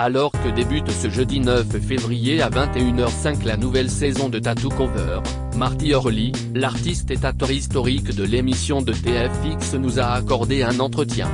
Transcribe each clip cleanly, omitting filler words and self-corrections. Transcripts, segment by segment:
Alors que débute ce jeudi 9 février à 21h05 la nouvelle saison de Tattoo Cover, Marty Hurley, l'artiste et tatoueur historique de l'émission de TFX nous a accordé un entretien.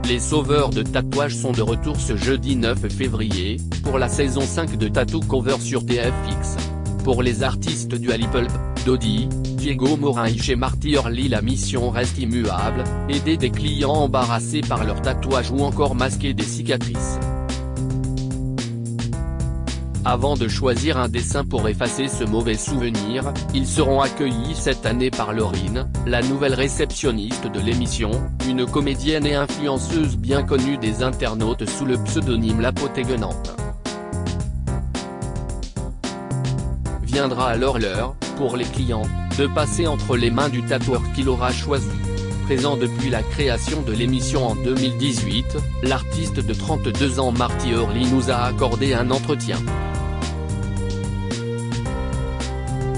Les sauveurs de tatouages sont de retour ce jeudi 9 février, pour la saison 5 de Tattoo Cover sur TFX. Pour les artistes du Pulp, Dodie, Diego Morin et chez Marty Hurley la mission reste immuable, aider des clients embarrassés par leurs tatouages ou encore masquer des cicatrices. Avant de choisir un dessin pour effacer ce mauvais souvenir, ils seront accueillis cette année par Laurine, la nouvelle réceptionniste de l'émission, une comédienne et influenceuse bien connue des internautes sous le pseudonyme La Potée Guenante. Viendra alors l'heure, pour les clients, de passer entre les mains du tatoueur qu'il aura choisi. Présent depuis la création de l'émission en 2018, l'artiste de 32 ans Marty Hurley nous a accordé un entretien.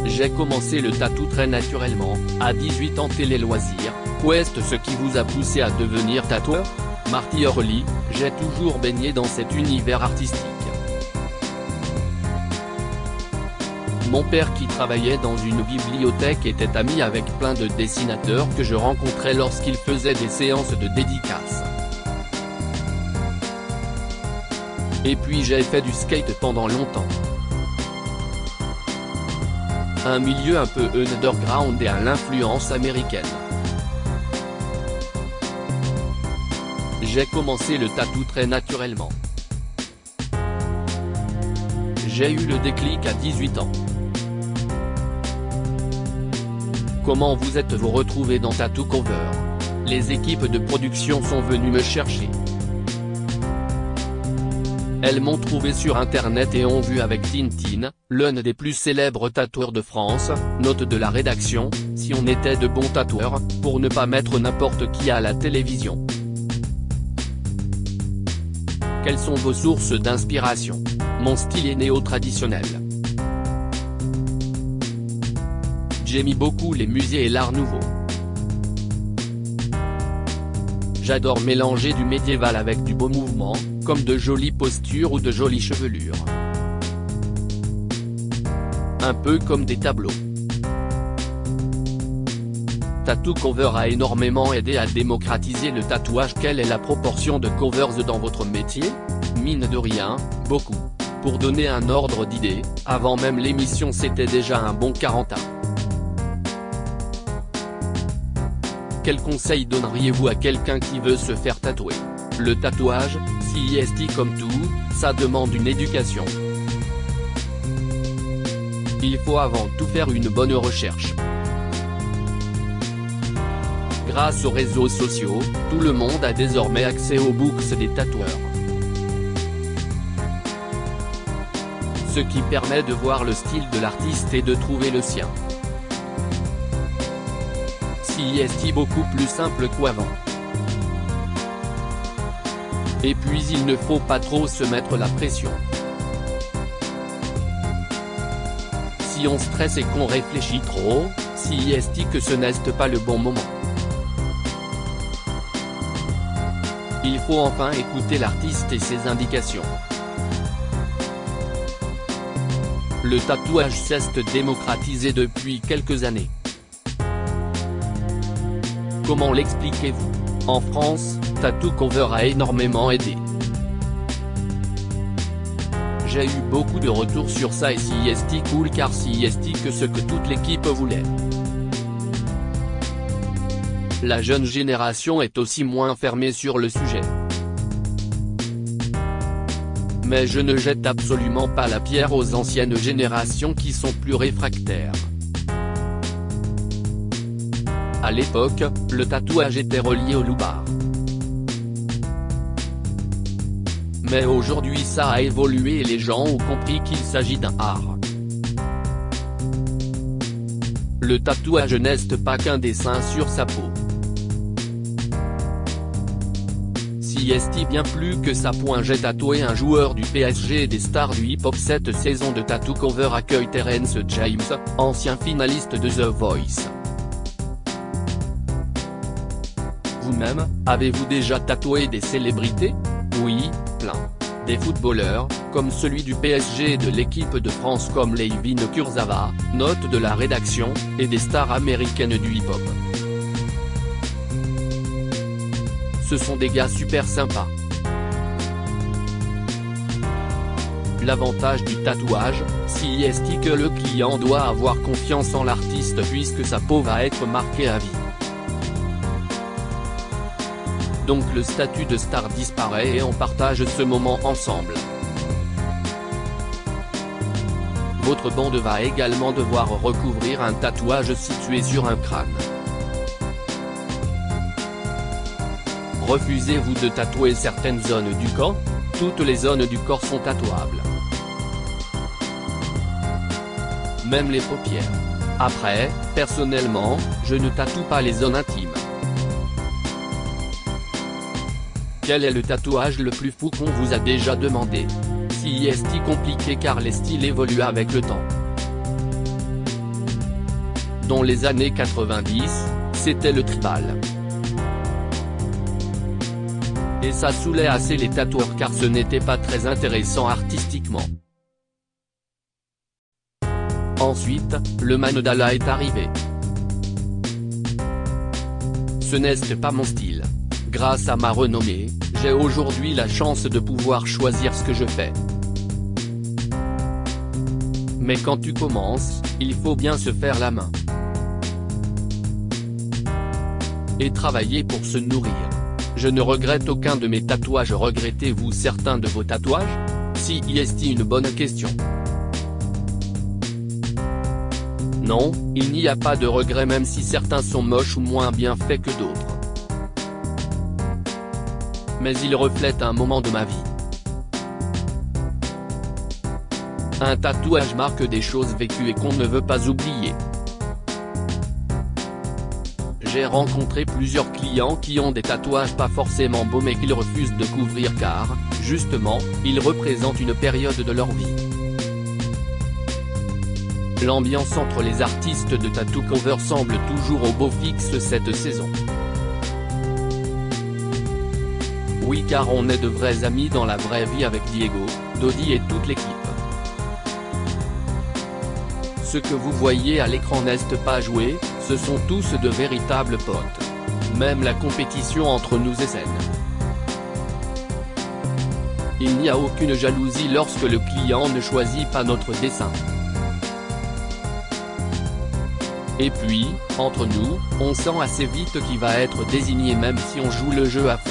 J'ai commencé le tatou très naturellement, à 18 ans télé-loisirs. Qu'est-ce ce qui vous a poussé à devenir tatoueur? Marty Hurley, j'ai toujours baigné dans cet univers artistique. Mon père qui travaillait dans une bibliothèque était ami avec plein de dessinateurs que je rencontrais lorsqu'ils faisaient des séances de dédicaces. Et puis j'ai fait du skate pendant longtemps. Un milieu un peu underground et à l'influence américaine. J'ai commencé le tatou très naturellement. J'ai eu le déclic à 18 ans. Comment vous êtes-vous retrouvé dans Tattoo Cover? Les équipes de production sont venues me chercher. Elles m'ont trouvé sur internet et ont vu avec Tintin, l'un des plus célèbres tatoueurs de France, note de la rédaction, si on était de bons tatoueurs, pour ne pas mettre n'importe qui à la télévision. Quelles sont vos sources d'inspiration? Mon style est néo-traditionnel. J'aime beaucoup les musées et l'art nouveau. J'adore mélanger du médiéval avec du beau mouvement, comme de jolies postures ou de jolies chevelures. Un peu comme des tableaux. Tattoo Cover a énormément aidé à démocratiser le tatouage. Quelle est la proportion de covers dans votre métier? Mine de rien, beaucoup. Pour donner un ordre d'idée, avant même l'émission c'était déjà un bon 40 ans. Quel conseil donneriez-vous à quelqu'un qui veut se faire tatouer? Le tatouage, CIST comme tout, ça demande une éducation. Il faut avant tout faire une bonne recherche. Grâce aux réseaux sociaux, tout le monde a désormais accès aux books des tatoueurs. Ce qui permet de voir le style de l'artiste et de trouver le sien. CIST beaucoup plus simple qu'avant. Et puis il ne faut pas trop se mettre la pression. Si on stresse et qu'on réfléchit trop, CIST que ce n'est pas le bon moment. Il faut enfin écouter l'artiste et ses indications. Le tatouage s'est démocratisé depuis quelques années. Comment l'expliquez-vous? En France, Tattoo Cover a énormément aidé. J'ai eu beaucoup de retours sur ça et CIST cool car CIST que ce que toute l'équipe voulait. La jeune génération est aussi moins fermée sur le sujet. Mais je ne jette absolument pas la pierre aux anciennes générations qui sont plus réfractaires. À l'époque, le tatouage était relié au loupard. Mais aujourd'hui ça a évolué et les gens ont compris qu'il s'agit d'un art. Le tatouage n'est pas qu'un dessin sur sa peau. CIST bien plus que ça. J'ai tatoué un joueur du PSG et des stars du hip-hop. Cette saison de Tattoo Cover accueille Terence James, ancien finaliste de The Voice. Vous-même, avez-vous déjà tatoué des célébrités? Oui, plein. Des footballeurs, comme celui du PSG et de l'équipe de France comme Layvin Kurzawa, note de la rédaction, et des stars américaines du hip-hop. Ce sont des gars super sympas. L'avantage du tatouage, c'est que le client doit avoir confiance en l'artiste puisque sa peau va être marquée à vie. Donc le statut de star disparaît et on partage ce moment ensemble. Votre bande va également devoir recouvrir un tatouage situé sur un crâne. Refusez-vous de tatouer certaines zones du corps? Toutes les zones du corps sont tatouables. Même les paupières. Après, personnellement, je ne tatoue pas les zones intimes. Quel est le tatouage le plus fou qu'on vous a déjà demandé? C'est compliqué car les styles évoluent avec le temps. Dans les années 90, c'était le tribal. Et ça saoulait assez les tatoueurs car ce n'était pas très intéressant artistiquement. Ensuite, le mandala est arrivé. Ce n'est pas mon style. Grâce à ma renommée, j'ai aujourd'hui la chance de pouvoir choisir ce que je fais. Mais quand tu commences, il faut bien se faire la main. Et travailler pour se nourrir. Je ne regrette aucun de mes tatouages. Regrettez-vous certains de vos tatouages? Si est une bonne question. Non, il n'y a pas de regret même si certains sont moches ou moins bien faits que d'autres. Mais ils reflètent un moment de ma vie. Un tatouage marque des choses vécues et qu'on ne veut pas oublier. J'ai rencontré plusieurs clients qui ont des tatouages pas forcément beaux mais qu'ils refusent de couvrir car, justement, ils représentent une période de leur vie. L'ambiance entre les artistes de tattoo cover semble toujours au beau fixe cette saison. Oui car on est de vrais amis dans la vraie vie avec Diego, Dodi et toute l'équipe. Ce que vous voyez à l'écran n'est pas joué, ce sont tous de véritables potes. Même la compétition entre nous est saine. Il n'y a aucune jalousie lorsque le client ne choisit pas notre dessin. Et puis, entre nous, on sent assez vite qui va être désigné même si on joue le jeu à fond.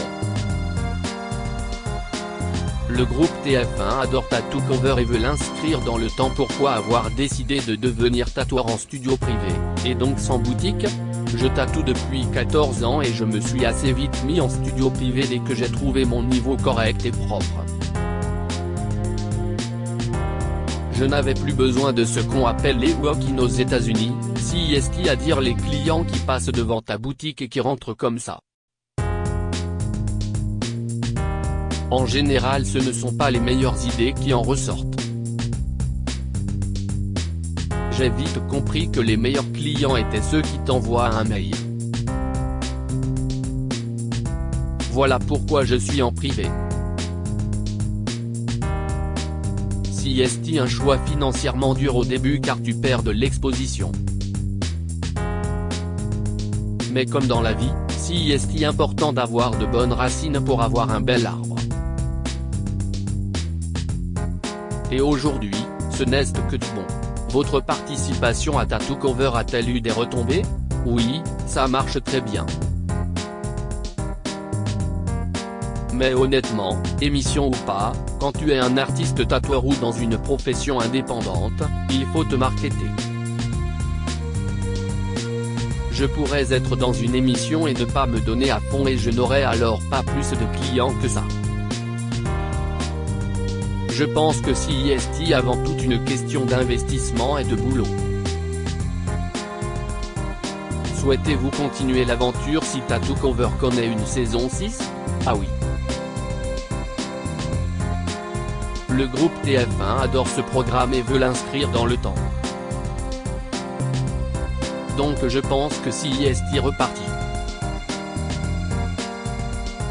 Le groupe TF1 adore Tattoo Cover et veut l'inscrire dans le temps. Pourquoi avoir décidé de devenir tatoueur en studio privé, et donc sans boutique? Je tatoue depuis 14 ans et je me suis assez vite mis en studio privé dès que j'ai trouvé mon niveau correct et propre. Je n'avais plus besoin de ce qu'on appelle les walk-in aux États-Unis, à dire les clients qui passent devant ta boutique et qui rentrent comme ça. En général ce ne sont pas les meilleures idées qui en ressortent. J'ai vite compris que les meilleurs clients étaient ceux qui t'envoient un mail. Voilà pourquoi je suis en privé. C'est un choix financièrement dur au début car tu perds de l'exposition. Mais comme dans la vie, c'est important d'avoir de bonnes racines pour avoir un bel arbre. Et aujourd'hui, ce n'est que du bon. Votre participation à Tattoo Cover a-t-elle eu des retombées? Oui, ça marche très bien. Mais honnêtement, émission ou pas, quand tu es un artiste tatoueur ou dans une profession indépendante, il faut te marketer. Je pourrais être dans une émission et ne pas me donner à fond et je n'aurais alors pas plus de clients que ça. Je pense que c'est avant tout une question d'investissement et de boulot. Souhaitez-vous continuer l'aventure si Tattoo Cover connaît une saison 6? Ah oui. Le groupe TF1 adore ce programme et veut l'inscrire dans le temps. Donc je pense que c'est reparti.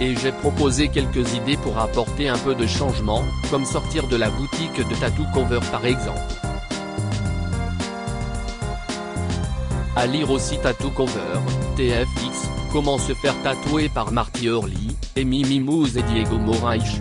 Et j'ai proposé quelques idées pour apporter un peu de changement, comme sortir de la boutique de Tattoo Cover par exemple. À lire aussi Tattoo Cover, TFX, comment se faire tatouer par Marty Hurley, Amy Mimouze et Diego Moraes.